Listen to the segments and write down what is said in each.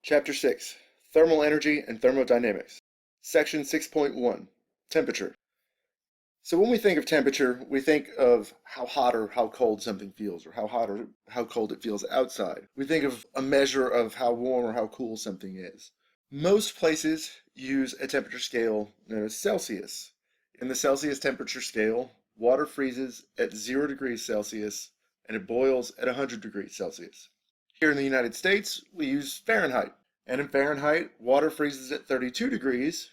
Chapter 6, Thermal Energy and Thermodynamics. Section 6.1, Temperature. So when we think of temperature, we think of how hot or how cold something feels, or how hot or how cold it feels outside. We think of a measure of how warm or how cool something is. Most places use a temperature scale known as Celsius. In the Celsius temperature scale, water freezes at 0 degrees Celsius and it boils at 100 degrees Celsius. Here in the United States, we use Fahrenheit. And in Fahrenheit, water freezes at 32 degrees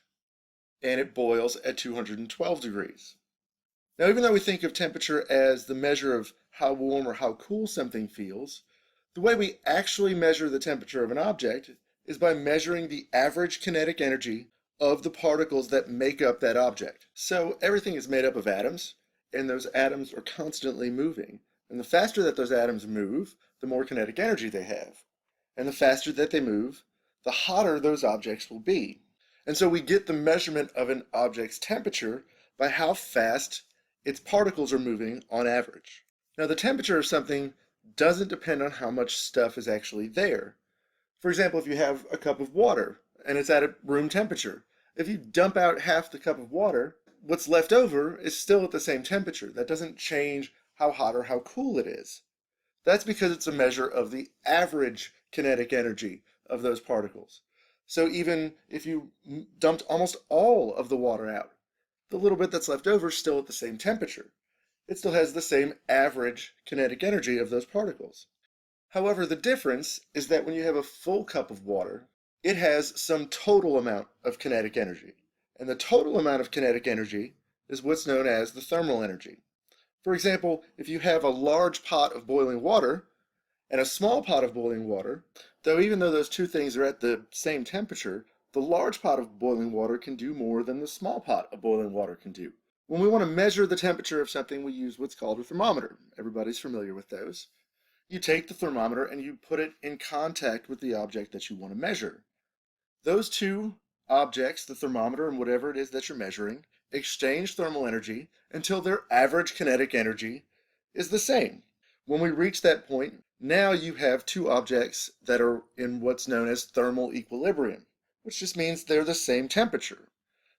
and it boils at 212 degrees. Now, even though we think of temperature as the measure of how warm or how cool something feels, the way we actually measure the temperature of an object is by measuring the average kinetic energy of the particles that make up that object. So everything is made up of atoms, and those atoms are constantly moving. And the faster that those atoms move, the more kinetic energy they have. And the faster that they move, the hotter those objects will be. And so we get the measurement of an object's temperature by how fast its particles are moving on average. Now, the temperature of something doesn't depend on how much stuff is actually there. For example, if you have a cup of water and it's at a room temperature, if you dump out half the cup of water, what's left over is still at the same temperature. That doesn't change how hot or how cool it is. That's because it's a measure of the average kinetic energy of those particles. So even if you dumped almost all of the water out, the little bit that's left over is still at the same temperature. It still has the same average kinetic energy of those particles. However, the difference is that when you have a full cup of water, it has some total amount of kinetic energy. And the total amount of kinetic energy is what's known as the thermal energy. For example, if you have a large pot of boiling water and a small pot of boiling water, even though those two things are at the same temperature, the large pot of boiling water can do more than the small pot of boiling water can do. When we want to measure the temperature of something, we use what's called a thermometer. Everybody's familiar with those. You take the thermometer and you put it in contact with the object that you want to measure. Those two objects, the thermometer and whatever it is that you're measuring, exchange thermal energy until their average kinetic energy is the same. When we reach that point, now you have two objects that are in what's known as thermal equilibrium, which just means they're the same temperature.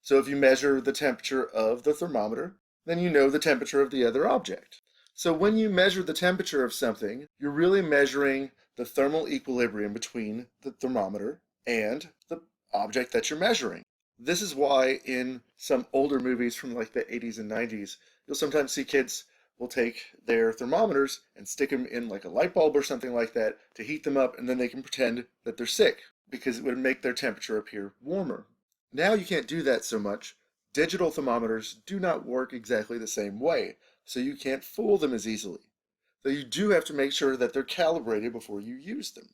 So if you measure the temperature of the thermometer, then you know the temperature of the other object. So when you measure the temperature of something, you're really measuring the thermal equilibrium between the thermometer and the object that you're measuring. This is why in some older movies from like the 80s and 90s, you'll sometimes see kids will take their thermometers and stick them in like a light bulb or something like that to heat them up, and then they can pretend that they're sick because it would make their temperature appear warmer. Now you can't do that so much. Digital thermometers do not work exactly the same way, so you can't fool them as easily. Though you do have to make sure that they're calibrated before you use them.